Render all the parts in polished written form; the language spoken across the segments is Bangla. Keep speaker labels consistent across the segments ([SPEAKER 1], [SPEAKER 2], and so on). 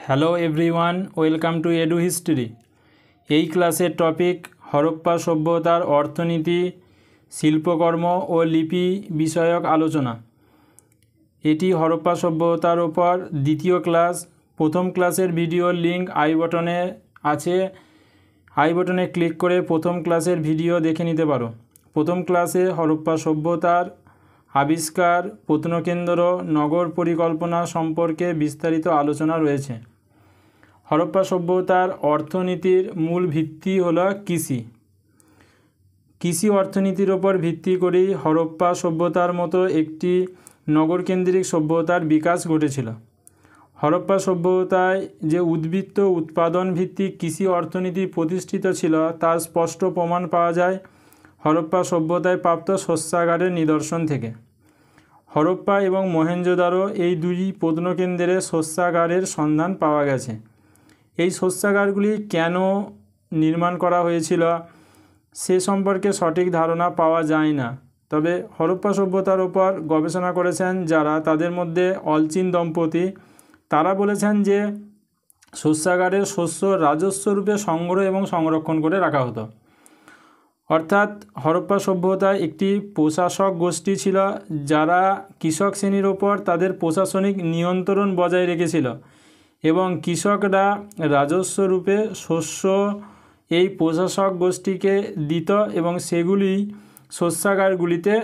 [SPEAKER 1] Hello everyone, welcome to edu history. এই ক্লাসের টপিক হরপ্পা সভ্যতার অর্থনীতি, শিল্পকর্ম ও লিপি বিষয়ক আলোচনা। এটি হরপ্পা সভ্যতার ওপর দ্বিতীয় ক্লাস। প্রথম ক্লাসের ভিডিওর লিঙ্ক আই বটনে আছে। আই বটনে ক্লিক করে প্রথম ক্লাসের ভিডিও দেখে নিতে পারো। প্রথম ক্লাসে হরপ্পা সভ্যতার আবিষ্কার, প্রত্নকেন্দ্র, নগর পরিকল্পনা সম্পর্কে বিস্তারিত আলোচনা রয়েছে। হরপ্পা সভ্যতার অর্থনীতির মূল ভিত্তি হলো কৃষি। কৃষি অর্থনীতির ওপর ভিত্তি করেই হরপ্পা সভ্যতার মতো একটি নগরকেন্দ্রিক সভ্যতার বিকাশ ঘটেছিল। হরপ্পা সভ্যতায় যে উদ্বৃত্ত উৎপাদন ভিত্তিক কৃষি অর্থনীতি প্রতিষ্ঠিত ছিল তার স্পষ্ট প্রমাণ পাওয়া যায় হরপ্পা সভ্যতায় প্রাপ্ত শস্যাগারের নিদর্শন থেকে। হরপ্পা এবং মহেঞ্জোদারো এই দুই প্রত্নকেন্দ্রে শস্যাগারের সন্ধান পাওয়া গেছে। এই শস্যাগারগুলি কেন নির্মাণ করা হয়েছিল সে সম্পর্কে সঠিক ধারণা পাওয়া যায় না, তবে হরপ্পা সভ্যতার ওপর গবেষণা করেছেন যারা, তাদের মধ্যে অলচিন দম্পতি, তারা বলেছেন যে শস্যাগারের শস্য রাজস্ব রূপে সংগ্রহ এবং সংরক্ষণ করে রাখা হতো। অর্থাৎ হরপ্পা সভ্যতায় একটি প্রশাসক গোষ্ঠী ছিল যারা কৃষক শ্রেণীর ওপর তাদের প্রশাসনিক নিয়ন্ত্রণ বজায় রেখেছিল এবং কৃষকরা রাজস্ব রূপে শস্য এই প্রশাসক গোষ্ঠীকে দিত এবং সেগুলি শস্যাগারগুলিতে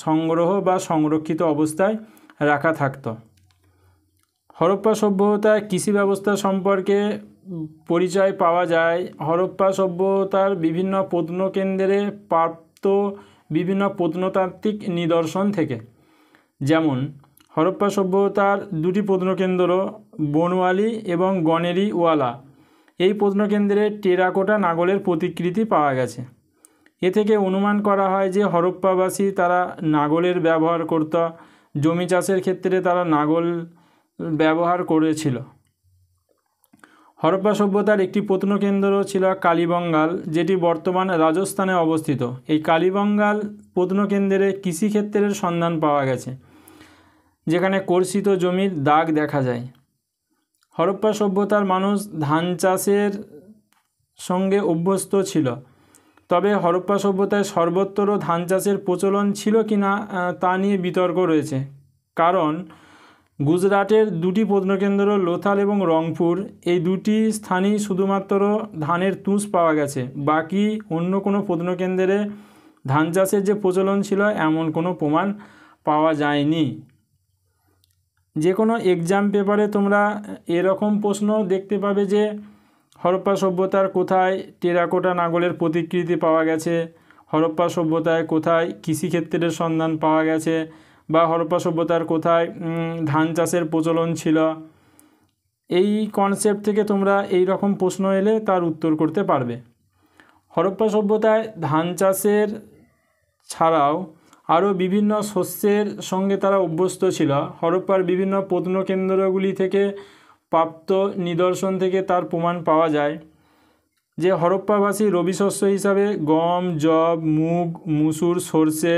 [SPEAKER 1] সংগ্রহ বা সংরক্ষিত অবস্থায় রাখা থাকত। হরপ্পা সভ্যতায় কৃষি ব্যবস্থা সম্পর্কে পরিচয় পাওয়া যায় হরপ্পা সভ্যতার বিভিন্ন প্রত্নকেন্দ্রে প্রাপ্ত বিভিন্ন প্রত্নতাত্ত্বিক নিদর্শন থেকে। যেমন হরপ্পা সভ্যতার দুটি প্রত্নকেন্দ্র বনওয়ালি এবং গনেরি ওয়ালা, এই প্রত্নকেন্দ্রে টেরাকোটা নাগলের প্রতিকৃতি পাওয়া গেছে। এ থেকে অনুমান করা হয় যে হরপ্পাবাসী তারা নাগলের ব্যবহার করত, জমি চাষের ক্ষেত্রে তারা নাগল ব্যবহার করেছিল। হরপ্পা সভ্যতার একটি প্রত্নকেন্দ্র ছিল কালীবঙ্গাল, যেটি বর্তমান রাজস্থানে অবস্থিত। এই কালীবঙ্গাল প্রত্নকেন্দ্রে কৃষিক্ষেত্রের সন্ধান পাওয়া গেছে, যেখানে কর্ষিত জমির দাগ দেখা যায়। হরপ্পা সভ্যতার মানুষ ধান চাষের সঙ্গে অভ্যস্ত ছিল, তবে হরপ্পা সভ্যতায় সর্বত্র ধান চাষের প্রচলন ছিল কিনা তা নিয়ে বিতর্ক রয়েছে। কারণ গুজরাটের দুটি প্রত্নকেন্দ্র লোথাল এবং রংপুর, এই দুটি স্থানেই শুধুমাত্র ধানের তুষ পাওয়া গেছে। বাকি অন্য কোনো প্রত্নকেন্দ্রে ধান চাষের যে প্রচলন ছিল এমন কোনো প্রমাণ পাওয়া যায়নি। যে কোনো এক্সাম পেপারে তোমরা এরকম প্রশ্ন দেখতে পাবে যে হরপ্পা সভ্যতার কোথায় টেরাকোটা নাগলের প্রতিকৃতি পাওয়া গেছে, হরপ্পা সভ্যতায় কোথায় কৃষিক্ষেত্রের সন্ধান পাওয়া গেছে, বা হরপ্পা সভ্যতার কোথায় ধান চাষের প্রচলন ছিল। এই কনসেপ্ট থেকে তোমরা এই রকম প্রশ্ন এলে তার উত্তর করতে পারবে। হরপ্পা সভ্যতায় ধান চাষের ছাড়াও আরও বিভিন্ন শস্যের সঙ্গে তারা অভ্যস্ত ছিল। হরপ্পার বিভিন্ন প্রত্নকেন্দ্রগুলি থেকে প্রাপ্ত নিদর্শন থেকে তার প্রমাণ পাওয়া যায় যে হরপ্পাবাসী রবি শস্য হিসাবে গম, যব, মুগ, মুসুর, সর্ষে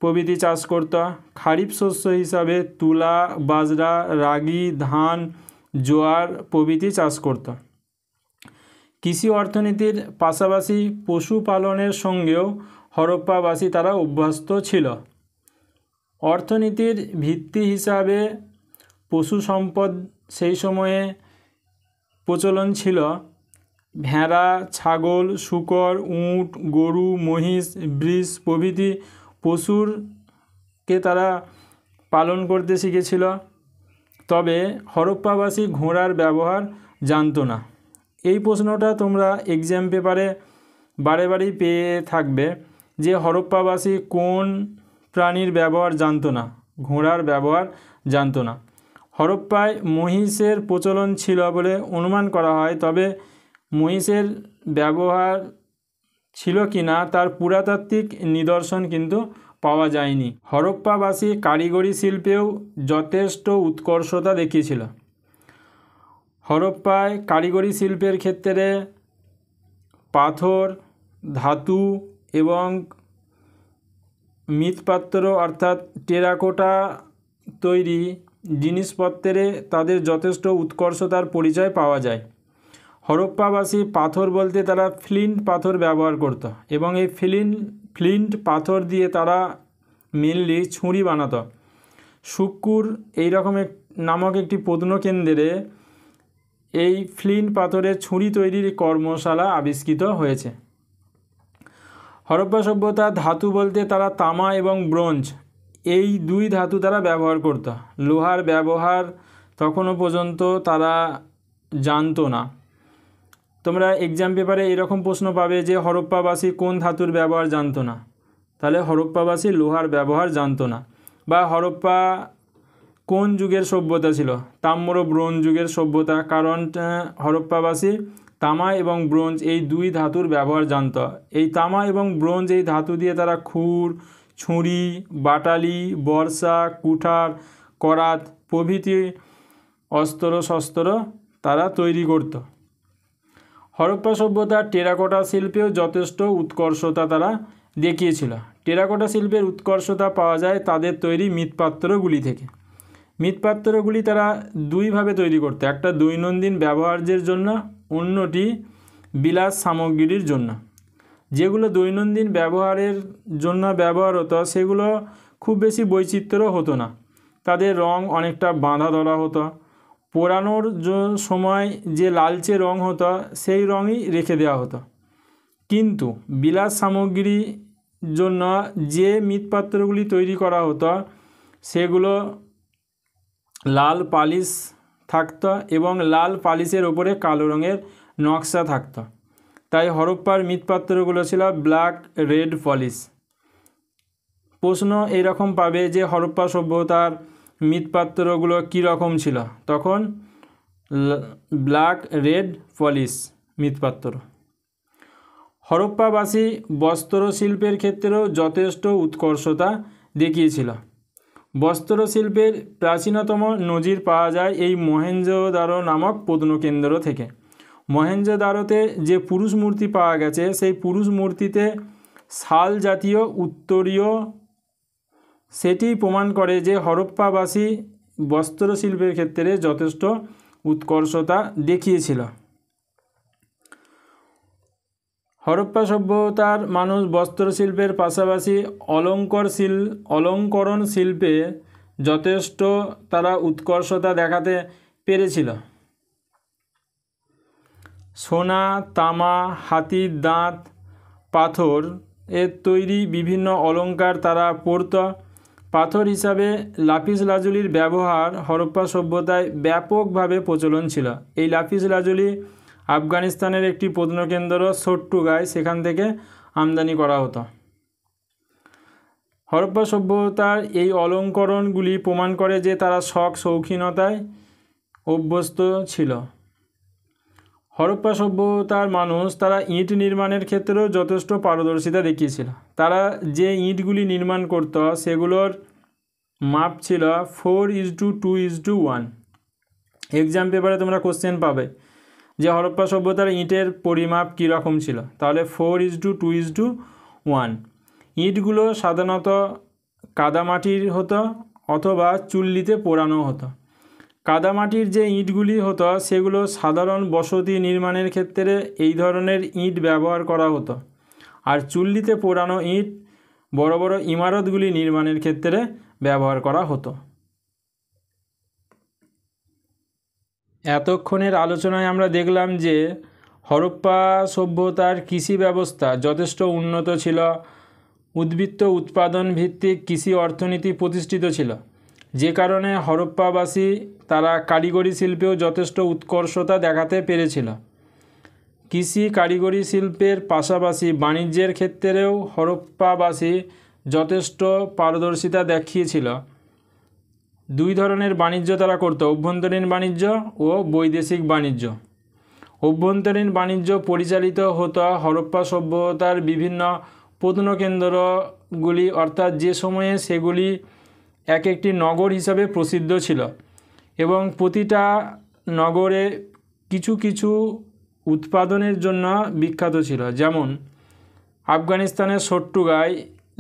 [SPEAKER 1] প্রভৃতি চাষ করত। খারিফ শস্য হিসাবে তুলা, বাজরা, রাগি, ধান, জোয়ার প্রভৃতি চাষ করত। কৃষি অর্থনীতির পাশাপাশি পশুপালনের সঙ্গেও হরপ্পাবাসী তারা অভ্যস্ত ছিল। অর্থনীতির ভিত্তি হিসাবে পশু সম্পদ সেই সময়ে প্রচলন ছিল। ভেড়া, ছাগল, শূকর, উট, গরু, মহিষ, বৃষ প্রভৃতি পশুরকে তারা পালন করতে শিখেছিল। তবে হরপ্পাবাসী ঘোড়ার ব্যবহার জানতো না। এই প্রশ্নটা তোমরা এক্সাম পেপারে বারে বারেই পেয়ে থাকবে যে হরপ্পাবাসী কোন প্রাণীর ব্যবহার জানতো না, ঘোড়ার ব্যবহার জানতো না। হরপ্পায় মহিষের প্রচলন ছিল বলে অনুমান করা হয়, তবে মহিষের ব্যবহার ছিল কি না তার পুরাতাত্ত্বিক নিদর্শন কিন্তু পাওয়া যায়নি। হরপ্পাবাসী কারিগরি শিল্পেও যথেষ্ট উৎকর্ষতা দেখিয়েছিল। হরপ্পায় কারিগরি শিল্পের ক্ষেত্রে পাথর, ধাতু এবং মৃৎপাত্র অর্থাৎ টেরাকোটা তৈরি জিনিসপত্রে তাদের যথেষ্ট উৎকর্ষতার পরিচয় পাওয়া যায়। হরপ্পাবাসী পাথর বলতে তারা ফ্লিন্ট পাথর ব্যবহার করত এবং এই ফ্লিন্ট পাথর দিয়ে তারা মেনলি ছুরি বানাতো। শুক্কুর এইরকম নামক একটি প্রত্নকেন্দ্রে এই ফ্লিন্ট পাথরের ছুরি তৈরির কর্মশালা আবিষ্কৃত হয়েছে। হরপ্পা সভ্যতা ধাতু বলতে তারা তামা এবং ব্রোঞ্জ এই দুই ধাতু তারা ব্যবহার করত। লোহার ব্যবহার তখনও পর্যন্ত তারা জানতো না। তোমরা এক্সাম পেপারে এরকম প্রশ্ন পাবে যে হরপ্পাবাসী কোন ধাতুর ব্যবহার জানতো না, তাহলে হরপ্পাবাসী লোহার ব্যবহার জানতো না। বা হরপ্পা কোন যুগের সভ্যতা ছিল? তাম্র ব্রোঞ্জ যুগের সভ্যতা, কারণ হরপ্পাবাসী তামা এবং ব্রোঞ্জ এই দুই ধাতুর ব্যবহার জানত। এই তামা এবং ব্রোঞ্জ এই ধাতু দিয়ে তারা খুর, ছুরি, বাটালি, বর্ষা, কুঠার, করাত প্রভৃতি অস্ত্র শস্ত্র তারা তৈরি করত। হরপ্পা সভ্যতার টেরাকোটা শিল্পেও যথেষ্ট উৎকর্ষতা তারা দেখিয়েছিল। টেরাকোটা শিল্পের উৎকর্ষতা পাওয়া যায় তাদের তৈরি মৃৎপাত্রগুলি থেকে। মৃৎপাত্রগুলি তারা দুইভাবে তৈরি করতো, একটা দৈনন্দিন ব্যবহার্যের জন্য, অন্যটি বিলাস সামগ্রীর জন্য। যেগুলো দৈনন্দিন ব্যবহারের জন্য ব্যবহার হতো সেগুলো খুব বেশি বৈচিত্র্য হতো না, তাদের রং অনেকটা বাঁধা ধরা হতো। পোড়ানোর সময় যে লালচে রং হতো সেই রঙই রেখে দেওয়া হতো। কিন্তু বিলাস সামগ্রীর জন্য যে মৃৎপাত্রগুলি তৈরি করা হতো সেগুলো লাল পালিশ থাকতো এবং লাল পালিশের ওপরে কালো রঙের নকশা থাকতো। তাই হরপ্পার মৃৎপাত্রগুলো ছিল ব্ল্যাক রেড পলিশ। প্রশ্ন এইরকম পাবে যে হরপ্পা সভ্যতার মৃৎপাত্রগুলো কীরকম ছিল? তখন ব্ল্যাক রেড পলিশ মৃৎপাত্র। হরপ্পাবাসী বস্ত্রশিল্পের ক্ষেত্রেও যথেষ্ট উৎকর্ষতা দেখিয়েছিল। বস্ত্রশিল্পের প্রাচীনতম নজির পাওয়া যায় এই মহেঞ্জোদারো নামক প্রত্নকেন্দ্র থেকে। মহেঞ্জোদারোতে যে পুরুষ মূর্তি পাওয়া গেছে সেই পুরুষ মূর্তিতে শাল জাতীয় উত্তরীয়, সেটি প্রমাণ করে যে হরপ্পাবাসী বস্ত্রশিল্পের ক্ষেত্রে যথেষ্ট উৎকর্ষতা দেখিয়েছিল। হরপ্পা সভ্যতার মানুষ বস্ত্রশিল্পের পাশাপাশি অলঙ্করণ শিল্পে যথেষ্ট তারা উৎকর্ষতা দেখাতে পেরেছিল। সোনা, তামা, হাতির দাঁত, পাথর এর তৈরি বিভিন্ন অলঙ্কার তারা পরত। পাথর হিসাবে লাপিস লাজুলির ব্যবহার হরপ্পা সভ্যতায় ব্যাপকভাবে প্রচলন ছিল। এই লাপিস লাজুলি আফগানিস্তানের একটি প্রত্নকেন্দ্র সট্টুগায়, সেখান থেকে আমদানি করা হতো। হরপ্পা সভ্যতার এই অলঙ্করণগুলি প্রমাণ করে যে তারা শৌখিনতায় অভ্যস্ত ছিল। হরপ্পা সভ্যতার মানুষ তারা ইট নির্মাণের ক্ষেত্রেও যথেষ্ট পারদর্শিতা দেখিয়েছিল। তারা যে ইটগুলি নির্মাণ করত সেগুলোর মাপ ছিল 4:2:1। এক্সাম পেপারে তোমরা কোশ্চেন পাবে যে হরপ্পা সভ্যতার ইটের পরিমাপ কীরকম ছিল, তাহলে 4:2:1। ইটগুলো সাধারণত কাদামাটির হতো অথবা চুল্লিতে পোড়ানো হতো। কাদামাটির যে ইটগুলি হতো সেগুলো সাধারণ বসতি নির্মাণের ক্ষেত্রে এই ধরনের ইট ব্যবহার করা হতো, আর চুল্লিতে পোড়ানো ইট বড় বড় ইমারতগুলি নির্মাণের ক্ষেত্রে ব্যবহার করা হতো। এতক্ষণের আলোচনায় আমরা দেখলাম যে হরপ্পা সভ্যতার কৃষি ব্যবস্থা যথেষ্ট উন্নত ছিল, উদ্বৃত্ত উৎপাদন ভিত্তিক কৃষি অর্থনীতি প্রতিষ্ঠিত ছিল, যে কারণে হরপ্পাবাসী তারা কারিগরি শিল্পেও যথেষ্ট উৎকর্ষতা দেখাতে পেরেছিল। কৃষি কারিগরি শিল্পের পাশাপাশি বাণিজ্যের ক্ষেত্রেও হরপ্পাবাসী যথেষ্ট পারদর্শিতা দেখিয়েছিল। দুই ধরনের বাণিজ্য তারা করত, অভ্যন্তরীণ বাণিজ্য ও বৈদেশিক বাণিজ্য। অভ্যন্তরীণ বাণিজ্য পরিচালিত হতো হরপ্পা সভ্যতার বিভিন্ন প্রত্নকেন্দ্রগুলি, অর্থাৎ যে সময়ে সেগুলি এক একটি নগর হিসাবে প্রসিদ্ধ ছিল এবং প্রতিটা নগরে কিছু কিছু উৎপাদনের জন্য বিখ্যাত ছিল। যেমন আফগানিস্তানের সট্টুগায়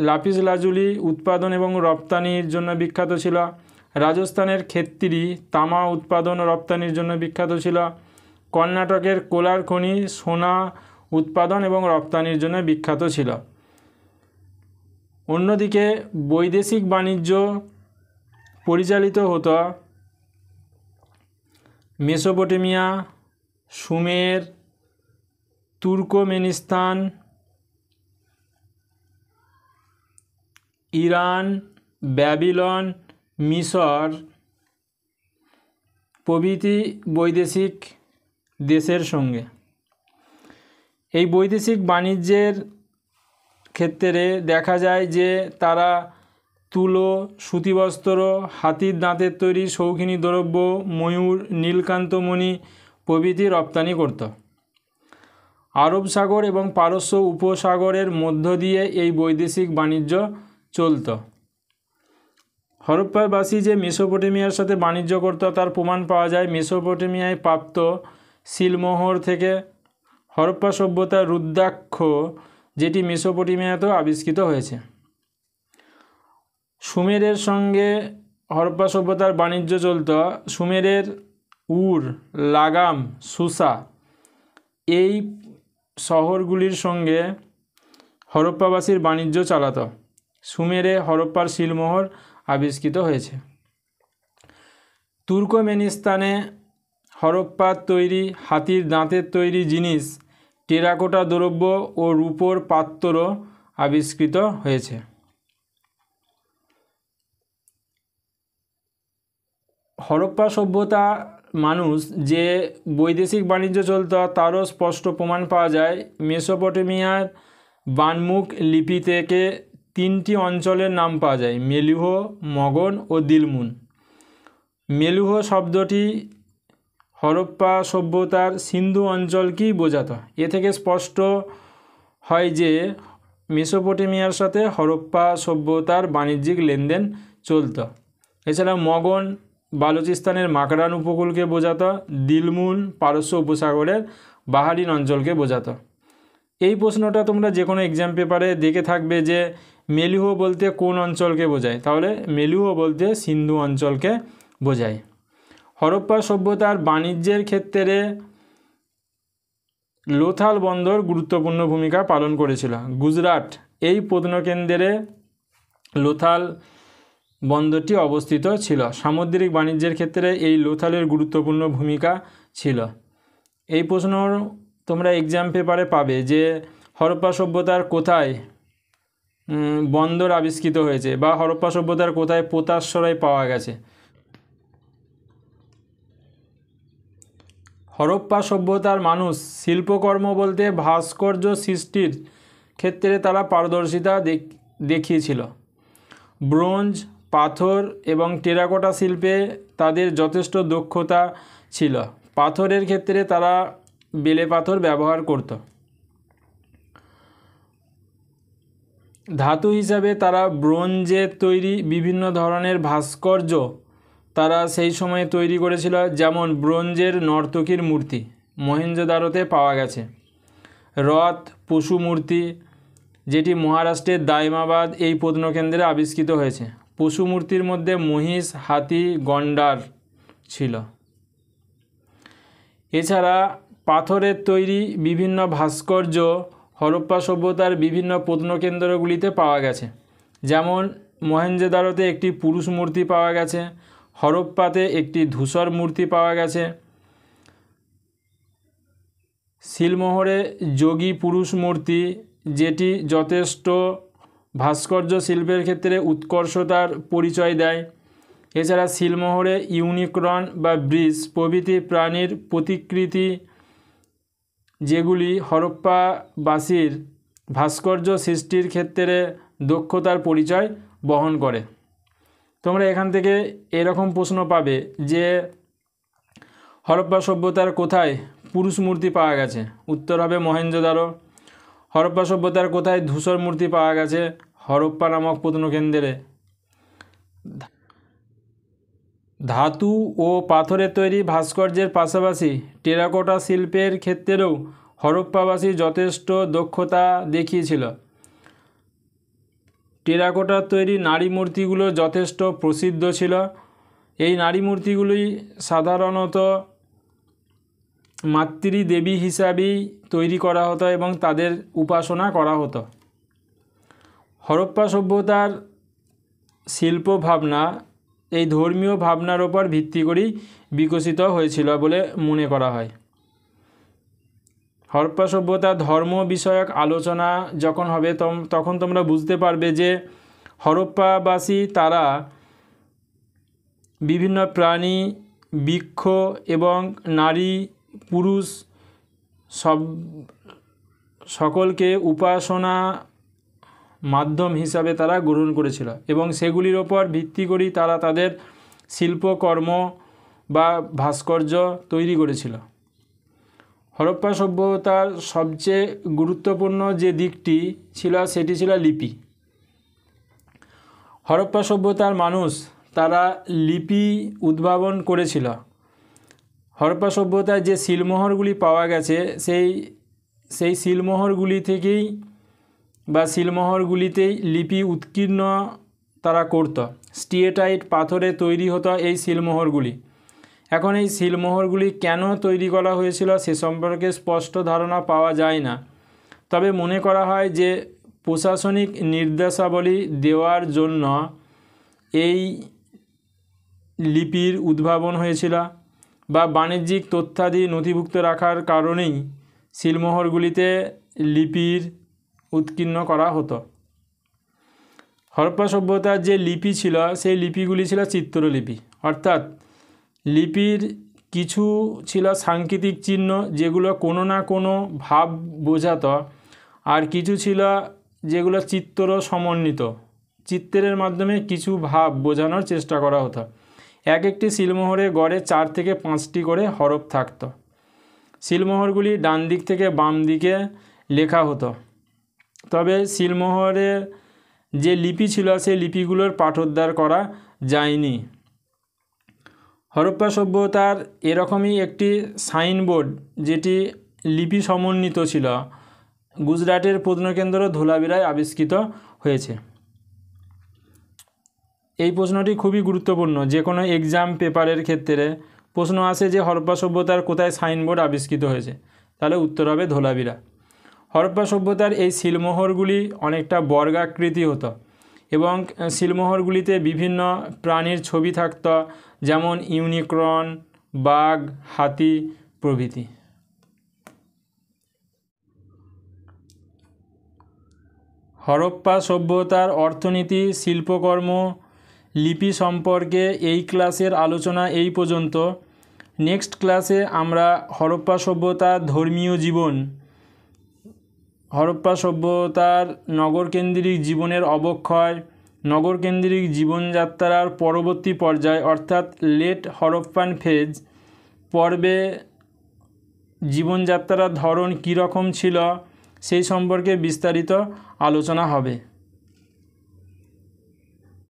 [SPEAKER 1] লাপিস লাজুলি উৎপাদন এবং রপ্তানির জন্য বিখ্যাত ছিল। রাজস্থানের খেত্রি তামা উৎপাদন ও রপ্তানির জন্য বিখ্যাত ছিল। কর্ণাটকের কোলার খনি সোনা উৎপাদন এবং রপ্তানির জন্য বিখ্যাত ছিল। অন্যদিকে বৈদেশিক বাণিজ্য পরিচালিত হতো মেসোপটেমিয়া, সুমের, তুর্কমেনিস্তান, ইরান, ব্যাবিলন, মিশর প্রভৃতি বৈদেশিক দেশের সঙ্গে। এই বৈদেশিক বাণিজ্যের ক্ষেত্রে দেখা যায় যে তারা তুলো, সুতিবস্ত্র, হাতির দাঁতের তৈরি শৌখিনী দ্রব্য, ময়ূর, নীলকান্তমণি প্রভৃতি রপ্তানি করত। আরব সাগর এবং পারস্য উপসাগরের মধ্য দিয়ে এই বৈদেশিক বাণিজ্য চলত। হরপ্পাবাসী যে মেসোপটেমিয়ার সাথে বাণিজ্য করত তার প্রমাণ পাওয়া যায় মেসোপটেমিয়ায় প্রাপ্ত সিলমোহর থেকে। হরপ্পা সভ্যতার রুদ্রাক্ষ যেটি মেসোপটেমিয়াতেও আবিষ্কৃত হয়েছে। সুমেরের সঙ্গে হরপ্পা সভ্যতার বাণিজ্য চলত। সুমেরের উর, লাগাম, সুসা এই শহরগুলির সঙ্গে হরপ্পাবাসীর বাণিজ্য চালাত। সুমেরে হরপ্পার সিলমোহর আবিষ্কৃত হয়েছে। তুর্কমেনিস্তানে হরপ্পার তৈরি হাতির দাঁতের তৈরি জিনিস, টেরাকোটা দ্রব্য ও রূপোর পাত্র আবিষ্কৃত হয়েছে। হরপ্পা সভ্যতা মানুষ যে বৈদেশিক বাণিজ্য চলত তারও স্পষ্ট প্রমাণ পাওয়া যায় মেসোপটেমিয়ার বানমুখ লিপি থেকে। 3টি অঞ্চলের নাম পাওয়া যায়, মেলুহ, মগন ও দিলমুন। মেলুহ শব্দটি হরপ্পা সভ্যতার সিন্ধু অঞ্চলকেই বোঝাত। এ থেকে স্পষ্ট হয় যে মেসোপটেমিয়ার সাথে হরপ্পা সভ্যতার বাণিজ্যিক লেনদেন চলত। এছাড়া মগন বালুচিস্তানের মাকরান উপকূলকে বোঝাত। দিলমুন পারস্য উপসাগরের বাহারিন অঞ্চলকে বোঝাত। এই প্রশ্নটা তোমরা যে কোনো এক্সাম পেপারে দেখে থাকবে যে মেলুহ বলতে কোন অঞ্চলকে বোঝায়, তাহলে মেলুহ বলতে সিন্ধু অঞ্চলকে বোঝায়। হরপ্পা সভ্যতার বাণিজ্যের ক্ষেত্রে লোথাল বন্দর গুরুত্বপূর্ণ ভূমিকা পালন করেছিল। গুজরাট এই প্রত্নকেন্দ্রে লোথাল বন্দরটি অবস্থিত ছিল। সামুদ্রিক বাণিজ্যের ক্ষেত্রে এই লোথালের গুরুত্বপূর্ণ ভূমিকা ছিল। এই প্রশ্ন তোমরা এক্সাম পেপারে পাবে যে হরপ্পা সভ্যতার কোথায় বন্দর আবিষ্কৃত হয়েছে বা হরপ্পা সভ্যতার কোথায় পোতাশ্রয় পাওয়া গেছে। হরপ্পা সভ্যতার মানুষ শিল্পকর্ম বলতে ভাস্কর্য সৃষ্টির ক্ষেত্রে তারা পারদর্শিতা দেখিয়েছিল। ব্রোঞ্জ, পাথর এবং টেরাকোটা শিল্পে তাদের যথেষ্ট দক্ষতা ছিল। পাথরের ক্ষেত্রে তারা বেলে পাথর ব্যবহার করত। ধাতু হিসাবে তারা ব্রোঞ্জের তৈরি বিভিন্ন ধরনের ভাস্কর্য তারা সেই সময়ে তৈরি করেছিল, যেমন ব্রোঞ্জের নর্তকীর মূর্তি মহেঞ্জোদারোতে পাওয়া গেছে। রথ, পশু মূর্তি যেটি মহারাষ্ট্রের দাইমাবাদ এই প্রত্নকেন্দ্রে আবিষ্কৃত হয়েছে। পশু মূর্তির মধ্যে মহিষ, হাতি, গন্ডার ছিল। এছাড়া পাথরের তৈরি বিভিন্ন ভাস্কর্য হরপ্পা সভ্যতার বিভিন্ন প্রত্নকেন্দ্রগুলিতে পাওয়া গেছে। যেমন মহেঞ্জোদারোতে একটি পুরুষ মূর্তি পাওয়া গেছে, হরপ্পাতে একটি ধূসর মূর্তি পাওয়া গেছে, সিলমোহরে যোগী পুরুষ মূর্তি যেটি যথেষ্ট ভাস্কর্য শিল্পের ক্ষেত্রে উৎকর্ষতার পরিচয় দেয়। এছাড়া সিলমোহরে ইউনিকর্ন বা ব্রিজ প্রভৃতি প্রাণীর প্রতিকৃতি যেগুলি হরপ্পাবাসীর ভাস্কর্য সৃষ্টির ক্ষেত্রে দক্ষতার পরিচয় বহন করে। তোমরা এখান থেকে এরকম প্রশ্ন পাবে যে হরপ্পা সভ্যতার কোথায় পুরুষ মূর্তি পাওয়া গেছে, উত্তর হবে মহেঞ্জোদারো। হরপ্পা সভ্যতার কোথায় ধূসর মূর্তি পাওয়া গেছে, হরপ্পা নামক প্রত্নকেন্দ্রে। ধাতু ও পাথরের তৈরি ভাস্কর্যের পাশাপাশি টেরাকোটা শিল্পের ক্ষেত্রেও হরপ্পাবাসী যথেষ্ট দক্ষতা দেখিয়েছিল। টেরাকোটার তৈরি নারী মূর্তিগুলো যথেষ্ট প্রসিদ্ধ ছিল। এই নারী মূর্তিগুলি সাধারণত মাতৃদেবী হিসাবেই তৈরি করা হতো এবং তাদের উপাসনা করা হতো। হরপ্পা সভ্যতার শিল্প ভাবনা এই ধর্মীয় ভাবনার ওপর ভিত্তি করেই বিকশিত হয়েছিল বলে মনে করা হয়। হরপ্পা সভ্যতার ধর্ম বিষয়ক আলোচনা যখন হবে তখন তোমরা বুঝতে পারবে যে হরপ্পাবাসী তারা বিভিন্ন প্রাণী, বৃক্ষ এবং নারী পুরুষ সকলকে উপাসনা মাধ্যম হিসাবে তারা গ্রহণ করেছিল এবং সেগুলির ওপর ভিত্তি করেই তারা তাদের শিল্পকর্ম বা ভাস্কর্য তৈরি করেছিল। হরপ্পা সভ্যতার সবচেয়ে গুরুত্বপূর্ণ যে দিকটি ছিল সেটি ছিল লিপি। হরপ্পা সভ্যতার মানুষ তারা লিপি উদ্ভাবন করেছিল। হরপ্পা সভ্যতায় যে সিলমোহরগুলি পাওয়া গেছে সেই সিলমোহরগুলিতেই লিপি উৎকীর্ণ তারা করত। স্টিয়েটাইট পাথরে তৈরি হতো এই সিলমোহরগুলি। এখন এই সিলমোহরগুলি কেন তৈরি করা হয়েছিল সে সম্পর্কে স্পষ্ট ধারণা পাওয়া যায় না, তবে মনে করা হয় যে প্রশাসনিক নির্দেশাবলী দেওয়ার জন্য এই লিপির উদ্ভাবন হয়েছিল বা বাণিজ্যিক তথ্যাদি নথিভুক্ত রাখার কারণেই সিলমোহরগুলিতে লিপির উৎকীর্ণ করা হতো। হরপ্পা সভ্যতার যে লিপি ছিল সেই লিপিগুলি ছিল চিত্রলিপি, অর্থাৎ লিপির কিছু ছিল সাংকেতিক চিহ্ন যেগুলো কোনো না কোনো ভাব বোঝাতো, আর কিছু ছিল যেগুলো চিত্র সমন্বিত, চিত্রের মাধ্যমে কিছু ভাব বোঝানোর চেষ্টা করা হতো। এক একটি সিলমোহরে গড়ে 4 থেকে 5টি করে হরফ থাকতো। সিলমোহরগুলি ডান দিক থেকে বাম দিকে লেখা হতো, তবে সিলমোহরের যে লিপি ছিল সেই লিপিগুলোর পাঠোদ্ধার করা যায়নি। হরপ্পা সভ্যতার এরকমই একটি সাইনবোর্ড যেটি লিপি সমন্বিত ছিল গুজরাটের প্রত্নকেন্দ্র ধোলাভিরায় আবিষ্কৃত হয়েছে। এই প্রশ্নটি খুবই গুরুত্বপূর্ণ, যে কোনো এক্সাম পেপারের ক্ষেত্রে প্রশ্ন আসে যে হরপ্পা সভ্যতার কোথায় সাইনবোর্ড আবিষ্কৃত হয়েছে, তাহলে উত্তর হবে ধোলাভিরা। হরপ্পা সভ্যতার এই সিলমোহরগুলি অনেকটা বর্গাকৃতি হতো এবং সিলমোহরগুলিতে বিভিন্ন প্রাণীর ছবি থাকত, যেমন ইউনিকর্ন, বাঘ, হাতি প্রভৃতি। হরপ্পা সভ্যতার অর্থনীতি, শিল্পকর্ম, লিপি সম্পর্কে এই ক্লাসের আলোচনা এই পর্যন্ত। নেক্সট ক্লাসে আমরা হরপ্পা সভ্যতার ধর্মীয় জীবন, হরপ্পা সভ্যতার নগরকেন্দ্রিক জীবনের অবক্ষয়, নগরকেন্দ্রিক জীবনযাত্রার পরবর্তী পর্যায় অর্থাৎ লেট হরপ্পান ফেজ পর্বে জীবনযাত্রার ধরন কীরকম ছিল সেই সম্পর্কে বিস্তারিত আলোচনা হবে।